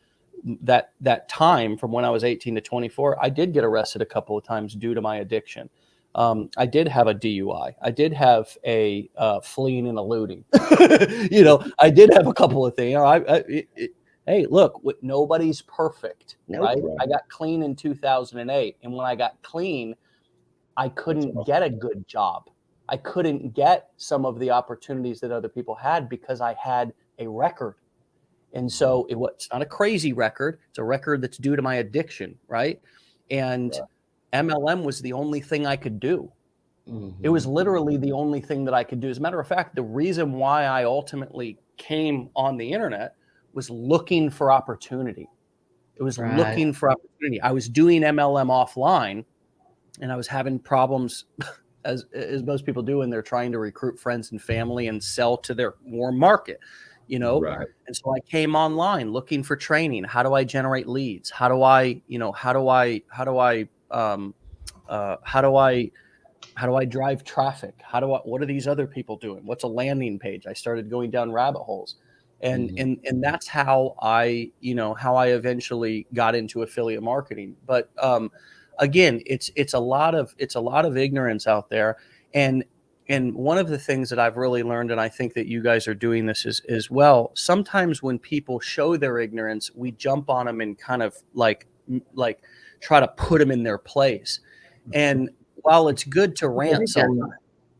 that time from when I was 18 to 24, I did get arrested a couple of times due to my addiction. I did have a DUI. I did have a fleeing and eluding. I did have a couple of things. Hey, look, nobody's perfect, Nope. right? Right. I got clean in 2008. And when I got clean, I couldn't awesome. get a good job. I couldn't get some of the opportunities that other people had because I had a record. And so it's not a crazy record. It's a record that's due to my addiction, right? And MLM was the only thing I could do. It was literally the only thing that I could do. As a matter of fact, the reason why I ultimately came on the internet was looking for opportunity. It was looking for opportunity. I was doing MLM offline, and I was having problems, as most people do when they're trying to recruit friends and family and sell to their warm market, you know? Right. And so I came online looking for training. How do I generate leads? How do I drive traffic? What are these other people doing? What's a landing page? I started going down rabbit holes. And that's how I eventually got into affiliate marketing. But again, it's a lot of ignorance out there. And one of the things that I've really learned, and I think that you guys are doing this as well, sometimes when people show their ignorance, we jump on them and kind of like try to put them in their place. And while it's good to rant sometimes,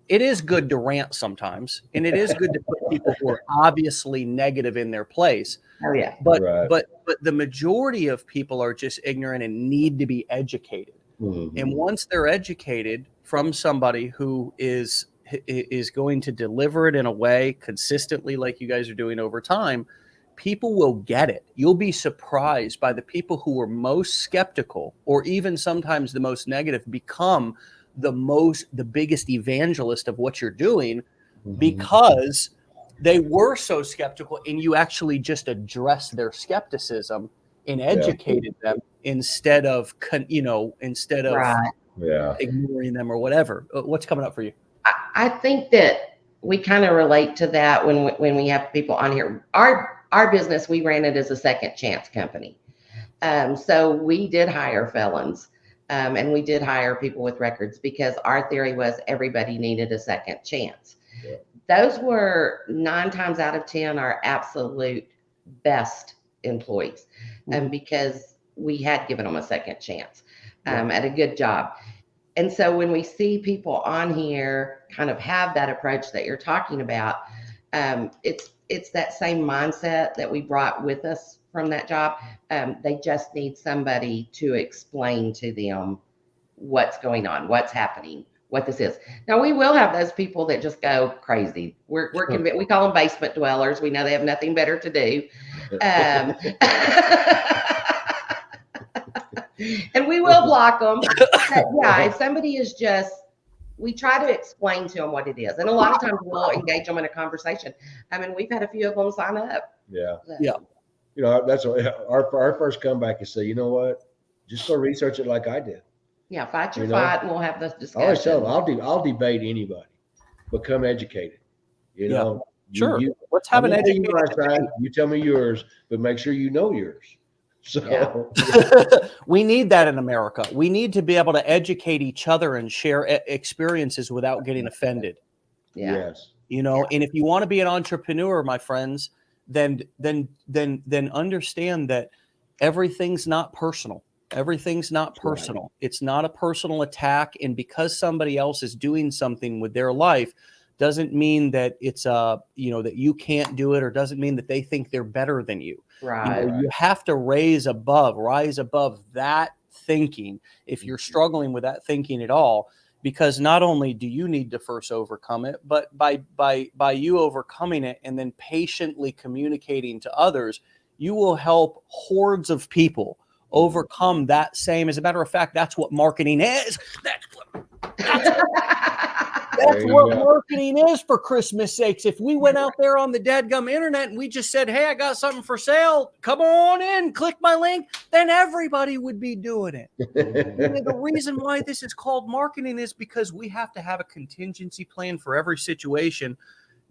it is good to rant sometimes, and it is good to put people who are obviously negative in their place. Oh yeah. But the majority of people are just ignorant and need to be educated. And once they're educated from somebody who is going to deliver it in a way consistently, like you guys are doing over time, people will get it. You'll be surprised by the people who are most skeptical, or even sometimes the most negative, become the biggest evangelist of what you're doing, because they were so skeptical, and you actually just addressed their skepticism and educated them instead of ignoring them or whatever. What's coming up for you? I think that we kind of relate to that when we have people on here. Our business, we ran it as a second chance company. So we did hire felons, and we did hire people with records, because our theory was everybody needed a second chance. Yeah. Those were 9 times out of 10 our absolute best employees, because we had given them a second chance at a good job. And so when we see people on here kind of have that approach that you're talking about, it's that same mindset that we brought with us from that job. They just need somebody to explain to them what's going on, what's happening, what this is. Now, we will have those people that just go crazy. We call them basement dwellers. We know they have nothing better to do. And we will block them. But yeah, if somebody is just, we try to explain to them what it is. And a lot of times we'll engage them in a conversation. I mean, we've had a few of them sign up. Yeah. Yeah. You know, that's our first comeback is say, you know what, just go research it like I did. Yeah, fight your fight, and we'll have this discussion. I always tell them, I'll debate anybody. Become educated. You know, sure. Let's have an educated side. You tell me yours, but make sure you know yours. So we need that in America. We need to be able to educate each other and share experiences without getting offended. Yeah. Yes. You know, and if you want to be an entrepreneur, my friends, then understand that everything's not personal. Everything's not personal. Right. It's not a personal attack. And because somebody else is doing something with their life doesn't mean that it's that you can't do it, or doesn't mean that they think they're better than you. Right. You have to rise above that thinking if you're struggling with that thinking at all, because not only do you need to first overcome it, but by you overcoming it and then patiently communicating to others, you will help hordes of people overcome that same. As a matter of fact, that's what marketing is. That's what marketing is, for Christmas sakes. If we went out there on the dadgum internet and we just said, hey, I got something for sale, come on in, click my link, then everybody would be doing it. The reason why this is called marketing is because we have to have a contingency plan for every situation,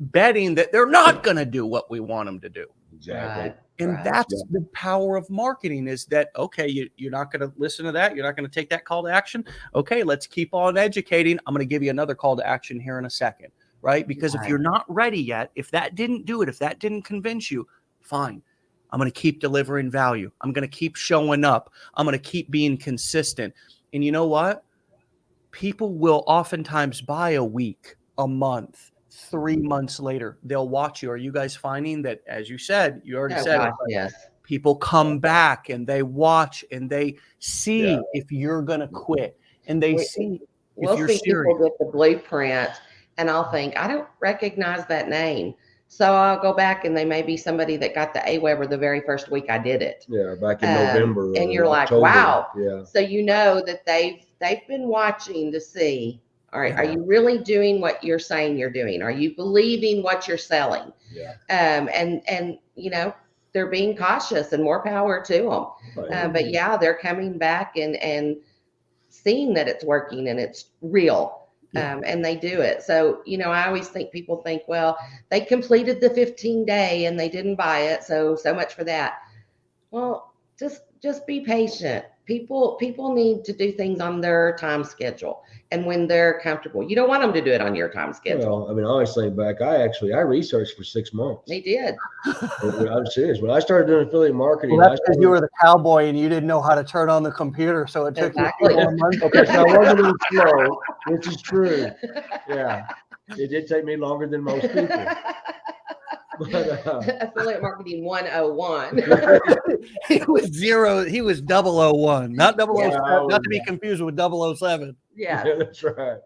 betting that they're not going to do what we want them to do. Exactly. Right. And that's the power of marketing, is that, okay, you're not going to listen to that. You're not going to take that call to action. Okay, let's keep on educating. I'm going to give you another call to action here in a second, right? Because if you're not ready yet, if that didn't do it, if that didn't convince you, fine. I'm going to keep delivering value. I'm going to keep showing up. I'm going to keep being consistent. And you know what? People will oftentimes buy a week, a month, 3 months later. They'll watch you. Are you guys finding that, as you said, you already Oh said gosh, it, but yes. people come back and they watch and they see if you're going to quit, and they see if We'll you're see serious. people get the blueprint, and I'll think, I don't recognize that name. So I'll go back, and they may be somebody that got the AWeber the very first week I did it. Yeah, back in November. And you're like, October. wow. Yeah. So you know that they've been watching to see, all right, are you really doing what you're saying you're doing? Are you believing what you're selling? Yeah. And you know, they're being cautious, and more power to them. But yeah, they're coming back and seeing that it's working and it's real. And they do it. So, you know, I always think people think, well, they completed the 15-day and they didn't buy it. So much for that. Well, just be patient. People need to do things on their time schedule and when they're comfortable. You don't want them to do it on your time schedule. Well, I mean, I always think back, I researched for 6 months. They did. I'm serious. When I started doing affiliate marketing, Well, that's because you were the cowboy and you didn't know how to turn on the computer, so it took you a few more months. Okay, so I was a little slow, which is true. Yeah, it did take me longer than most people. But, affiliate marketing 101. He was 001, not 007, not to be confused with 007. Yeah, that's right.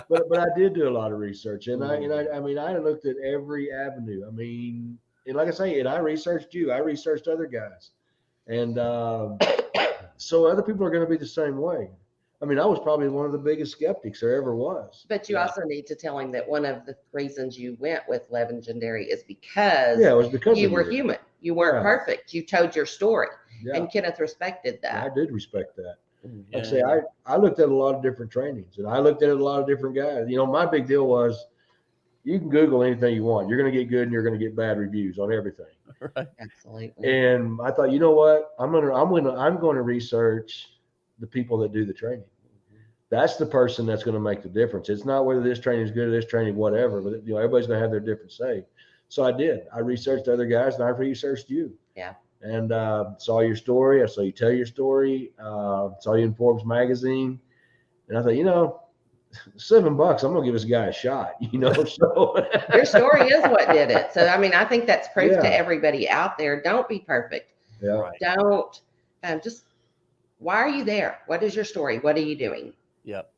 But I did do a lot of research, and I mean, I looked at every avenue. I mean, and like I say, and I researched you. I researched other guys, and so other people are going to be the same way. I mean, I was probably one of the biggest skeptics there ever was. But you also need to tell him that one of the reasons you went with Legendary is because it was because you were human. You weren't perfect. You told your story, and Kenneth respected that. I did respect that. Like I say, I looked at a lot of different trainings, and I looked at a lot of different guys. You know, my big deal was you can Google anything you want. You're going to get good and you're going to get bad reviews on everything. Right. Absolutely. And I thought, you know what? I'm going to research the people that do the training. That's the person that's going to make the difference. It's not whether this training is good or this training, whatever, but you know, everybody's going to have their different say. So I did. I researched other guys, and I researched you. Yeah. And saw your story. I saw you tell your story. Saw you in Forbes magazine, and I thought, you know, $7, I'm gonna give this guy a shot. You know, so your story is what did it. So I mean, I think that's proof to everybody out there. Don't be perfect. Yeah. Don't just. Why are you there? What is your story? What are you doing? Yep.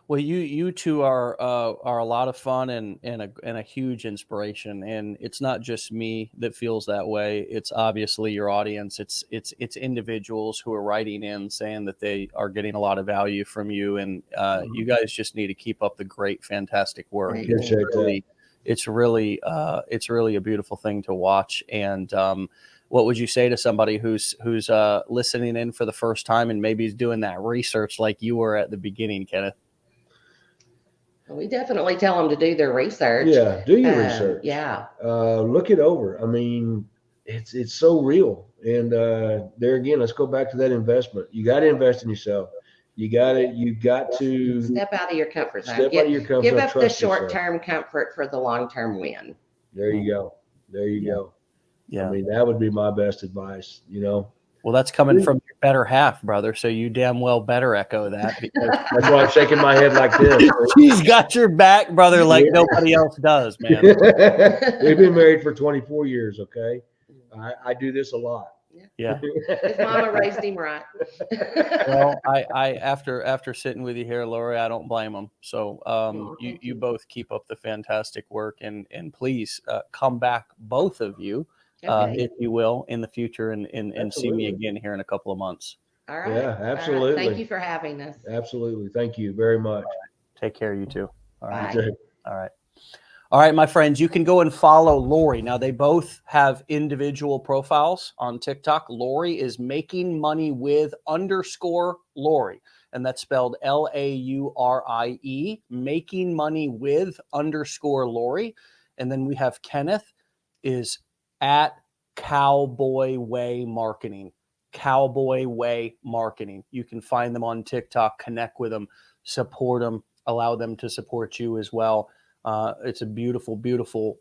Well, you two are a lot of fun and a huge inspiration, and it's not just me that feels that way. It's obviously your audience. It's individuals who are writing in saying that they are getting a lot of value from you, and you guys just need to keep up the great, fantastic work. It's really a beautiful thing to watch. And what would you say to somebody who's listening in for the first time and maybe is doing that research like you were at the beginning, Kenneth? We definitely tell them to do their research. Yeah, do your research. Yeah. Look it over. I mean, it's so real. And there again, let's go back to that investment. You got to invest in yourself. You got to step out of your comfort zone. Give up the short-term comfort for the long-term win. There you go. There you go. Yeah. I mean, that would be my best advice, you know. Well, that's coming from your better half, brother. So you damn well better echo that. Because that's why I'm shaking my head like this. He's got your back, brother, like nobody else does, man. We've been married for 24 years, okay? I do this a lot. Yeah. His mama raised him right. Well, I after sitting with you here, Lori, I don't blame him. So you both keep up the fantastic work, and please come back, both of you. If you will, in the future, and see me again here in a couple of months. All right. Yeah, absolutely. Right. Thank you for having us. Absolutely. Thank you very much. Take care, you two. All right. Bye. All right. All right, my friends, you can go and follow Lori. Now, they both have individual profiles on TikTok. Lori is making money with _Lori, and that's spelled LAURIE, making money with _Lori. And then we have Kenneth is at Cowboy Way Marketing. Cowboy Way Marketing. You can find them on TikTok, connect with them, support them, allow them to support you as well. It's a beautiful, beautiful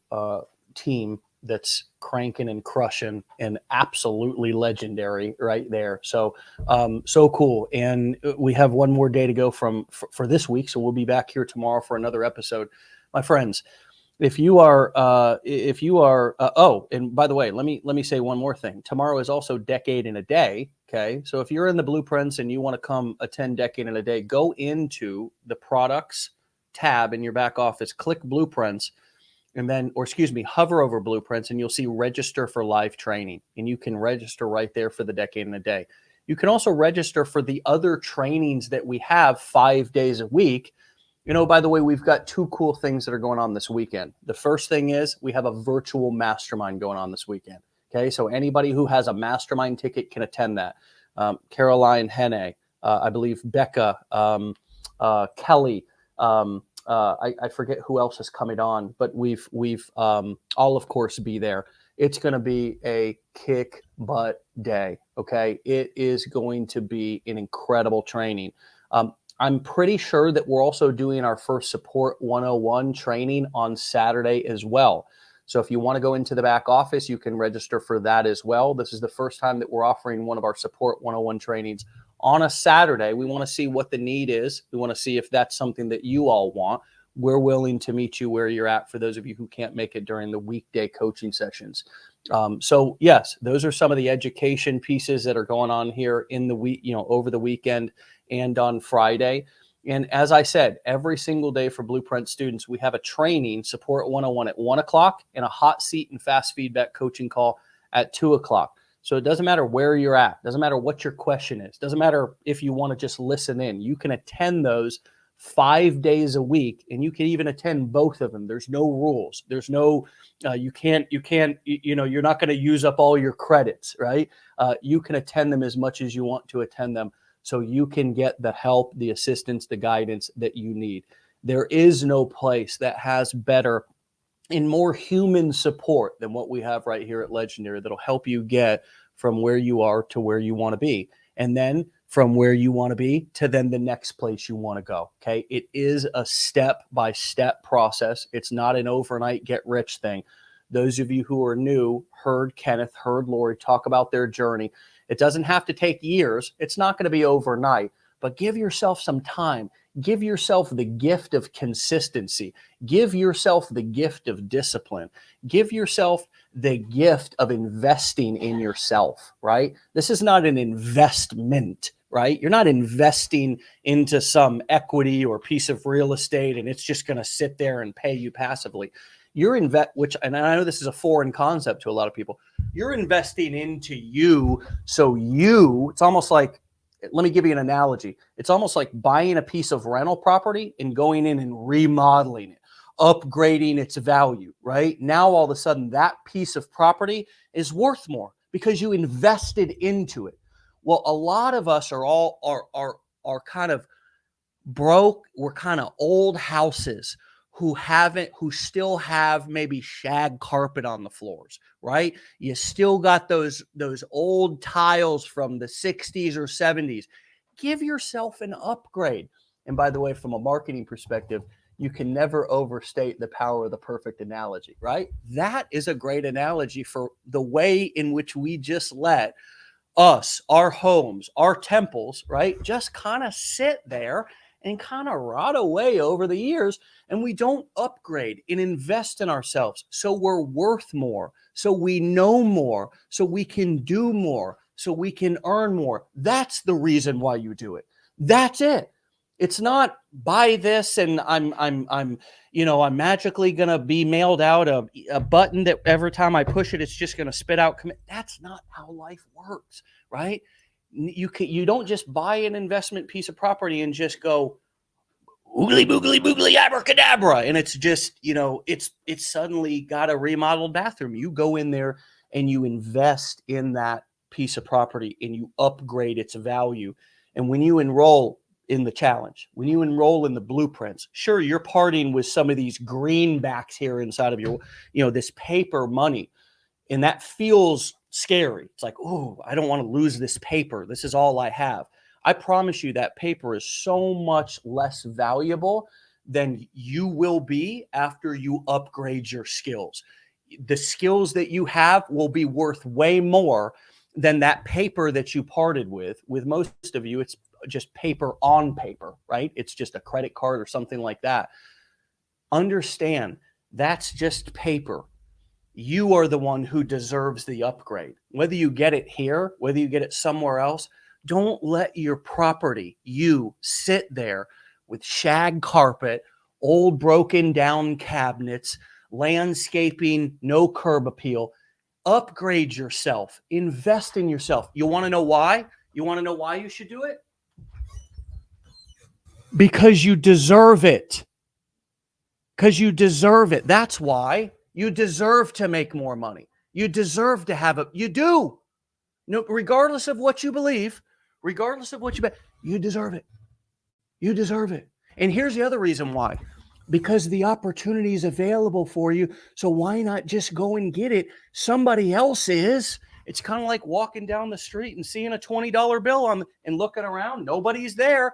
team that's cranking and crushing and absolutely legendary right there. So, so cool. And we have one more day to go for this week. So we'll be back here tomorrow for another episode. My friends, if you are, oh, and by the way, let me say one more thing. Tomorrow is also Decade in a Day. Okay. So if you're in the blueprints and you want to come attend Decade in a Day, go into the products tab in your back office, click blueprints, and then, or excuse me, hover over blueprints and you'll see register for live training. And you can register right there for the Decade in a Day. You can also register for the other trainings that we have 5 days a week. You know, by the way, we've got 2 cool things that are going on this weekend. The first thing is we have a virtual mastermind going on this weekend. Okay. So anybody who has a mastermind ticket can attend that. Caroline Henne, I believe Becca, Kelly, I forget who else is coming on, but we've all of course be there. It's going to be a kick butt day. Okay. It is going to be an incredible training. I'm pretty sure that we're also doing our first Support 101 training on Saturday as well. So if you want to go into the back office, you can register for that as well. This is the first time that we're offering one of our Support 101 trainings on a Saturday. We want to see what the need is. We want to see if that's something that you all want. We're willing to meet you where you're at for those of you who can't make it during the weekday coaching sessions. So yes, those are some of the education pieces that are going on here in the week, over the weekend and on Friday. And as I said, every single day for Blueprint students, we have a training, Support 101 at 1 o'clock and a hot seat and fast feedback coaching call at 2 o'clock. So it doesn't matter where you're at. Doesn't matter what your question is. Doesn't matter if you want to just listen in. You can attend those 5 days a week, and you can even attend both of them. There's no rules. There's no, you're not going to use up all your credits, right? You can attend them as much as you want to attend them, so you can get the help, the assistance, the guidance that you need. There is no place that has better and more human support than what we have right here at Legendary that'll help you get from where you are to where you want to be. And then from where you want to be to then the next place you want to go. Okay. It is a step-by-step process. It's not an overnight get rich thing. Those of you who are new heard Kenneth, heard Lori talk about their journey. It doesn't have to take years. It's not going to be overnight, but give yourself some time. Give yourself the gift of consistency. Give yourself the gift of discipline. Give yourself the gift of investing in yourself, right? This is not an investment, right? You're not investing into some equity or piece of real estate and it's just going to sit there and pay you passively. You're and I know this is a foreign concept to a lot of people. You're investing into you. So it's almost like, let me give you an analogy. It's almost like buying a piece of rental property and going in and remodeling it, upgrading its value, right? Now, all of a sudden, that piece of property is worth more because you invested into it. Well, a lot of us are kind of broke. We're kind of old houses who still have maybe shag carpet on the floors, right? You still got those old tiles from the 60s or 70s. Give yourself an upgrade. And by the way, from a marketing perspective, you can never overstate the power of the perfect analogy, right? That is a great analogy for the way in which we just let us, our homes, our temples, right, just kind of sit there and kind of rot away over the years, and we don't upgrade and invest in ourselves. So we're worth more, so we know more, so we can do more, so we can earn more. That's the reason why you do it. That's it. It's not buy this and I'm magically gonna be mailed out a button that every time I push it, it's just gonna spit out. That's not how life works, right? You don't just buy an investment piece of property and just go oogly boogly boogly abracadabra, and it's just it's suddenly got a remodeled bathroom. You go in there and you invest in that piece of property and you upgrade its value. And when you enroll in the challenge, when you enroll in the blueprints, sure, you're parting with some of these greenbacks here inside of your, this paper money, and that feels scary. It's like, oh, I don't want to lose this paper. This is all I have. I promise you that paper is so much less valuable than you will be after you upgrade your skills. the skills that you have will be worth way more than that paper that you parted with. With most of you, it's just paper on paper, right? It's just a credit card or something like that. Understand, that's just paper. You are the one who deserves the upgrade. Whether you get it here, whether you get it somewhere else, don't let your property, you, sit there with shag carpet, old broken down cabinets, landscaping, no curb appeal. Upgrade yourself. Invest in yourself. You want to know why? You want to know why you should do it? Because you deserve it. Because you deserve it. That's why. You deserve to make more money. You deserve to have it. You do. No, regardless of what you believe, regardless of what you bet, you deserve it. You deserve it. And here's the other reason why. Because the opportunity is available for you. So why not just go and get it? Somebody else is. It's kind of like walking down the street and seeing a $20 bill and looking around. Nobody's there.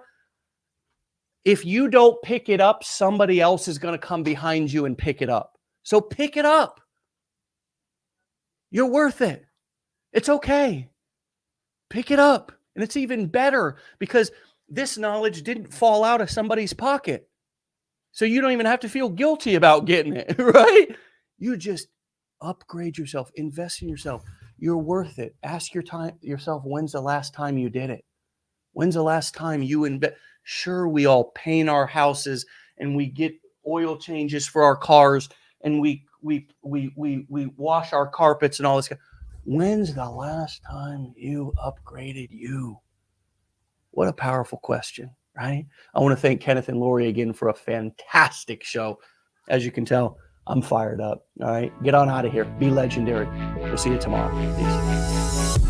If you don't pick it up, somebody else is going to come behind you and pick it up. So pick it up. You're worth it. It's okay. Pick it up. And it's even better because this knowledge didn't fall out of somebody's pocket. So you don't even have to feel guilty about getting it, right? You just upgrade yourself, invest in yourself. You're worth it. Ask yourself, when's the last time you did it? When's the last time you invest? Sure, we all paint our houses and we get oil changes for our cars and we wash our carpets and all this. When's the last time you upgraded you? What a powerful question, right? I want to thank Kenneth and Lori again for a fantastic show. As you can tell, I'm fired up. All right, get on out of here. Be legendary. We'll see you tomorrow. Peace.